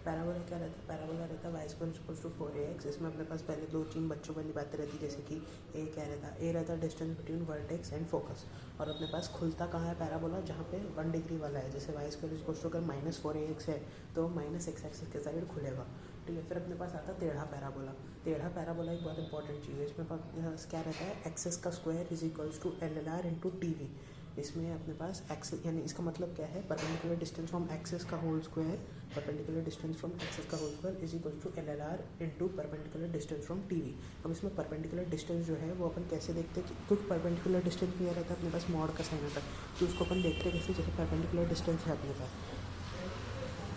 Parabola क्या रहता है, पैराबोला रहता है y square equals to 4ax। इसमें अपने पास पहले 2-3 बच्चों वाली बातें रहती है, जैसे कि ए क्या रहता है, ए रहता है distance between vertex and focus. और अपने पास खुलता कहाँ है पैराबोला, जहाँ पे 1 डिग्री वाला है। जैसे y स्क्वायर इक्वल्स टू अगर -4ax है तो माइनस एक्स एक्सिस के साइड खुलेगा, ठीक है। फिर अपने पास आता है टेढ़ा पैराबोला। टेढ़ा पैराबोला एक बहुत इंपॉर्टेंट चीज़ है। इसमें क्या रहता है, एक्सेस का square is equals to LLR into TV। इसमें अपने पास एक्सेस यानी इसका मतलब क्या है, परपेंडिकुलर डिस्टेंस फ्रॉम एक्सेस का whole square, perpendicular distance from axis का whole square is equal to LLR into perpendicular distance from TV। अब इसमें परपेंडिकुलर डिस्टेंस जो है वो अपन कैसे देखते हैं कि कुछ परपेंडिकुलर डिस्टेंस में रहता है अपने पास मॉड का साइन आता है, तो उसको अपन देखते हैं कैसे, जैसे परपेंडिकुलर डिस्टेंस है अपने पास,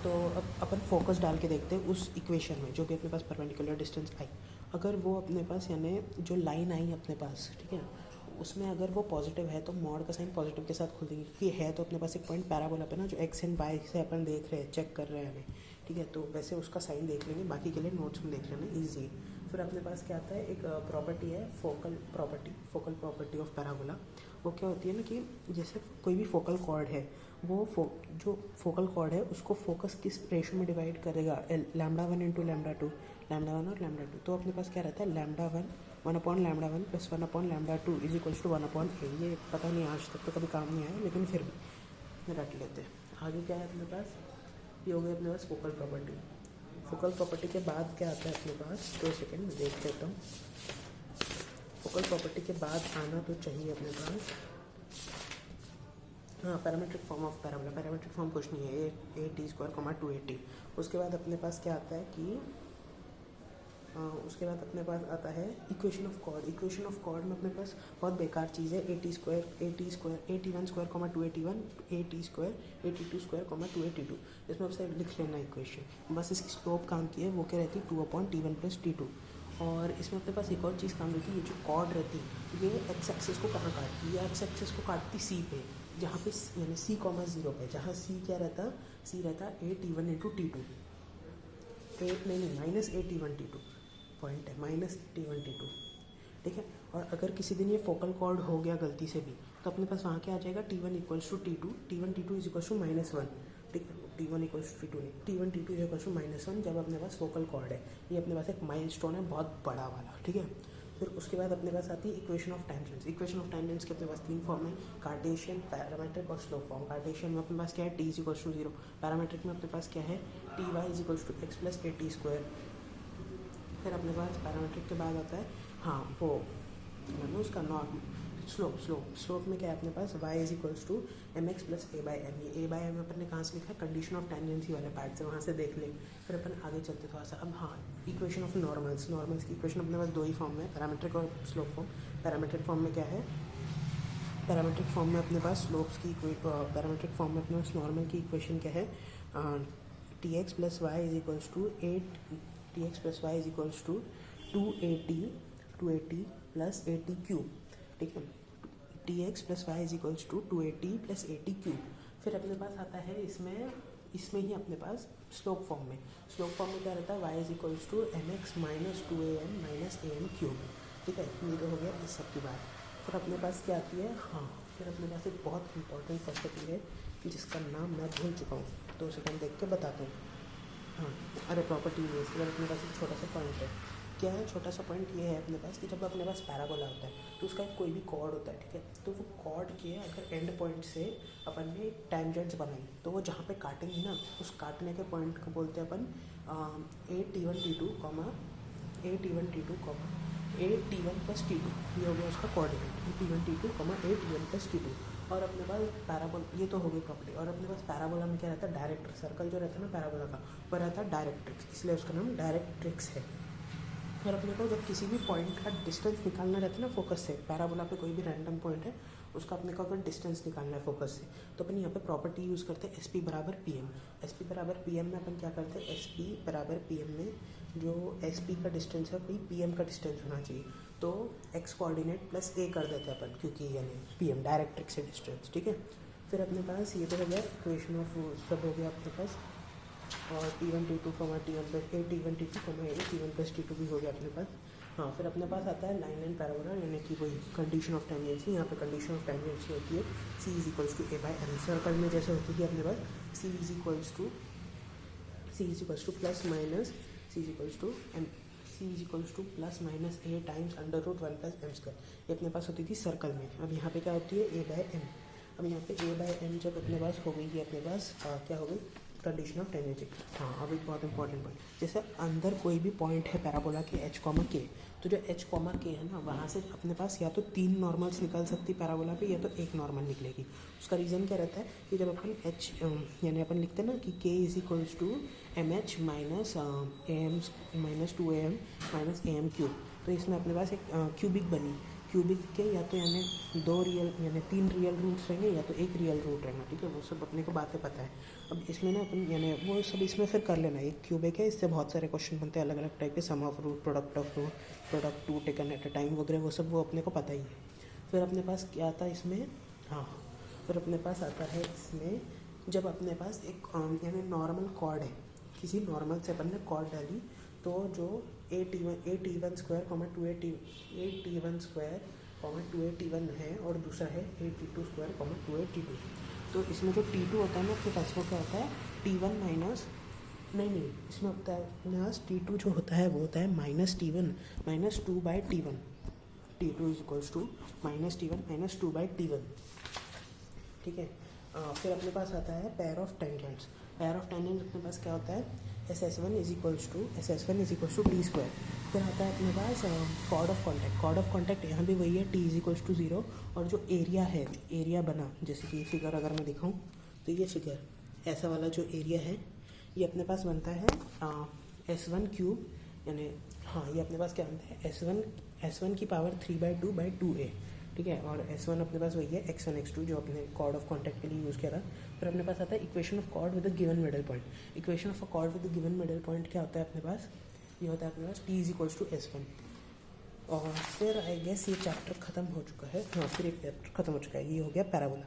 तो अब अपन फोकस डाल के देखते हैं उस इक्वेशन में जो भी अपने पास परपेंडिकुलर डिस्टेंस आई। अगर वो अपने पास यानी जो लाइन आई अपने पास, ठीक है, उसमें अगर वो पॉजिटिव है तो मॉड का साइन पॉजिटिव के साथ खुल देगी, क्योंकि है तो अपने पास एक पॉइंट पैराबोला पे ना जो एक्स एंड वाई से अपन देख रहे हैं, चेक कर रहे हैं हमें, ठीक है। तो वैसे उसका साइन देख लेंगे, बाकी के लिए नोट्स में देख लेना ईजी। फिर अपने पास क्या आता है, एक प्रॉपर्टी है फोकल प्रॉपर्टी ऑफ पैराबोला। वो क्या होती है ना कि जैसे कोई भी फोकल कॉर्ड है, वो जो फोकल कॉर्ड है उसको फोकस किस रेशो में डिवाइड करेगा, λ1 इंटू λ2, λ1 और λ2। तो अपने पास क्या रहता है, λ1 1/λ1 plus 1/λ2 is equals to 1/a। ये पता नहीं आज तक तो कभी काम नहीं आया, लेकिन फिर भी रट लेते हैं। आगे क्या है अपने पास, ये हो गया अपने पास फोकल प्रॉपर्टी। फोकल प्रॉपर्टी के बाद क्या आता है अपने पास, 2 सेकेंड में देख लेता हूँ। फोकल प्रॉपर्टी के बाद आना तो चाहिए अपने पास, हाँ, parametric form of parabola. Parametric form कुछ नहीं है, a² 2at। उसके बाद अपने पास क्या आता है कि उसके बाद अपने पास आता है equation of chord. Equation of chord में अपने पास बहुत बेकार चीज़ है, at² 81² 281, at² 82² 282। इसमें आपसे लिख लेना इक्वेशन, बस इसकी स्लोप काम की है, वो क्या रहती है 2/t1 प्लस t2। और इसमें अपने पास एक और चीज़ काम रहती है, ये जो कॉर्ड रहती है ये एक्स एक्सिस को कहाँ काटती है, एक्स एक्सिस को काटती सी पे, जहाँ पे यानी c,0 पे, जहाँ c क्या रहता है, c रहता है at1 इंटू t2, नहीं -at1 t2 पॉइंट है, -t1 t2, ठीक है। और अगर किसी दिन ये फोकल कॉर्ड हो गया गलती से भी, तो अपने पास वहाँ क्या आ जाएगा, t1 equals to t2, t1 t2 is equals to -1, ठीक है। t1 इक्वल्स टू t2 नहीं, t1 t2 is equals to -1 जब अपने पास फोकल कॉर्ड है। ये अपने पास एक माइलस्टोन है बहुत बड़ा वाला, ठीक है। फिर उसके बाद अपने पास आती है equation of tangents. Equation of tangents के अपने पास 3 फॉर्म है, कार्टेशियन, पैरामेट्रिक और स्लोप फॉर्म। कार्टेशियन में अपने पास क्या है, t is equals to 0। Parametric में अपने पास क्या है, ty is equals to x plus at²। फिर अपने पास पैरामेट्रिक के बाद आता है, हाँ वो मतलब उसका नॉर्मल स्लोप में क्या है अपने पास, y is equals to mx plus a/m। ये a/m अपन ने कहाँ से लिखा है, कंडीशन ऑफ टेंजेंसी वाले पार्ट से, वहाँ से देख लें। फिर अपन आगे चलते थोड़ा सा। अब हाँ, इक्वेशन ऑफ नॉर्मल्स की इक्वेशन अपने पास 2 ही फॉर्म में, पैरामेट्रिक और स्लोप फॉर्म। पैरामेट्रिक फॉर्म में क्या है, पैरामेट्रिक फॉर्म में अपने पास स्लोप्स की पैरामेट्रिक फॉर्म में अपने पास नॉर्मल की इक्वेशन क्या है, tx plus y is equals to 280 plus 80 cube, ठीक है। tx plus y is equals to 280 plus 80 cube. फिर अपने पास आता है इसमें ही अपने पास स्लोप फॉर्म में क्या रहता है, y is equals to mx minus 2am minus am cube, ठीक है। ये तो हो गया इस सब की बात। फिर अपने पास क्या आती है, हाँ, फिर अपने पास एक बहुत इंपॉर्टेंट प्रॉपर्टी है जिसका नाम मैं भूल चुका हूँ, 2 सेकंड देख के बताता हूँ। हाँ, अरे प्रॉपर्टी है, इसके बाद अपने पास एक छोटा सा पॉइंट है। क्या है छोटा सा पॉइंट, ये है अपने पास कि जब अपने पास पैराबोला होता है तो उसका कोई भी कॉर्ड होता है, ठीक है। तो वो कॉर्ड के अगर एंड पॉइंट से अपन ने टैंजेंट्स बनाई, तो वो जहाँ पे काटेंगी ना, उस काटने के पॉइंट को बोलते हैं अपन at1 t2 at1 plus t2। ये हो गया उसका coordinate, at1 t2 at1 plus t2। और अपने पास पैराबोला, ये तो हो गई प्रॉपर्टी। और अपने पास पैराबोला में क्या रहता है, डायरेक्ट्रिक्स। सर्कल जो रहता है ना पैराबोला का, वो रहता है डायरेक्ट्रिक्स, इसलिए उसका नाम डायरेक्ट्रिक्स है। और अपने को जब किसी भी पॉइंट का डिस्टेंस निकालना रहता है ना फोकस से, पैराबोला पे कोई भी रैंडम पॉइंट है उसका अपने को अगर डिस्टेंस निकालना है फोकस से, तो अपन यहाँ पे प्रॉपर्टी यूज़ करते हैं SP बराबर PM। SP बराबर PM में अपन क्या करते हैं, SP बराबर PM में जो SP का डिस्टेंस है वही PM का डिस्टेंस होना चाहिए। तो x कोऑर्डिनेट प्लस a कर देते हैं अपन, क्योंकि यानी PM डायरेक्ट्रिक्स से डिस्टेंस, ठीक है। फिर अपने पास ये तो हो गया इक्वेशन ऑफ, सब हो गया अपने पास। और t1 t2 t1 plus t1 t2 t1 plus t2 भी हो गया अपने पास। हाँ, फिर अपने पास आता है लाइन एंड पैराबोला, यानी कि वही कंडीशन ऑफ टेंजेंसी। यहाँ पे कंडीशन ऑफ टेंजेंसी होती है c is equals to a/m। Circle में जैसे होती है अपने पास c is equals to c is equals to plus minus c is equals to m c is equals to plus minus a times under root 1 plus m square. ये अपने पास होती थी सर्कल में। अब यहाँ पे क्या होती है ए बाय एम। अब यहाँ पे ए बाय एम जब अपने पास हो गई ये अपने पास क्या हो गई कंडीशन ऑफ टेंजेंसी। हाँ, अब एक बहुत इंपॉर्टेंट पॉइंट, जैसे अंदर कोई भी पॉइंट है पैराबोला के एच कॉमा के, तो जो एच कॉमा के है ना वहाँ से अपने पास या तो 3 नॉर्मल्स निकल सकती पैराबोला पे या तो एक नॉर्मल निकलेगी। उसका रीज़न क्या रहता है कि जब अपन एच यानी अपन लिखते हैं ना कि k is equals to m h minus a m minus 2am minus a m cube, तो इसमें अपने पास एक क्यूबिक बनी। क्यूबिक के या तो यानी 3 रियल रूट्स रहेंगे या तो एक रियल रूट रहेगा। ठीक है, वो सब अपने को बातें पता है। अब इसमें ना अपन यानी वो सब इसमें फिर कर लेना। एक क्यूबिक है, इससे बहुत सारे क्वेश्चन बनते हैं अलग अलग टाइप के, sum of root, product of root, product two taken at a time वगैरह, वो सब वो अपने को पता ही है। फिर अपने पास क्या आता है इसमें, हाँ फिर अपने पास आता है इसमें जब अपने पास एक यानी नॉर्मल कॉर्ड है, किसी नॉर्मल से अपन ने कॉर्ड डाली, तो जो a t one square comma 2a t1 है और दूसरा है a t two square comma 2a t2। तो इसमें जो t2 होता है ना आपके पास वो क्या होता है t1 माइनस नहीं इसमें होता है माइनस t2 जो होता है वो होता है minus t1 minus 2/t1। t2 is equals to minus t1 minus 2/t1। ठीक है, फिर अपने पास आता है pair of tangents. Pair of tangents अपने पास क्या होता है SS1 is equals to T square. फिर आता है अपने पास chord of contact. Chord of contact यहाँ भी वही है, t इज इक्वल्स टू 0। और जो एरिया है, एरिया बना जैसे कि फिगर अगर मैं दिखाऊँ तो ये फिगर ऐसा वाला जो एरिया है ये अपने पास बनता है S1 क्यूब, यानी हाँ ये अपने पास क्या बनता है S1 की पावर 3/2/2a। ठीक है, और S1 अपने पास वही है x1 x2 जो अपने कॉर्ड ऑफ कॉन्टैक्ट के लिए यूज़ किया था। फिर अपने पास आता है equation of chord with the given middle point. Equation of a chord with the given middle point क्या होता है अपने पास, ये होता है अपने पास t is equals to S1। और फिर आई गेस ये चैप्टर ख़त्म हो चुका है। हाँ, फिर एक चैप्टर ख़त्म हो चुका है, ये हो गया पैराबोला।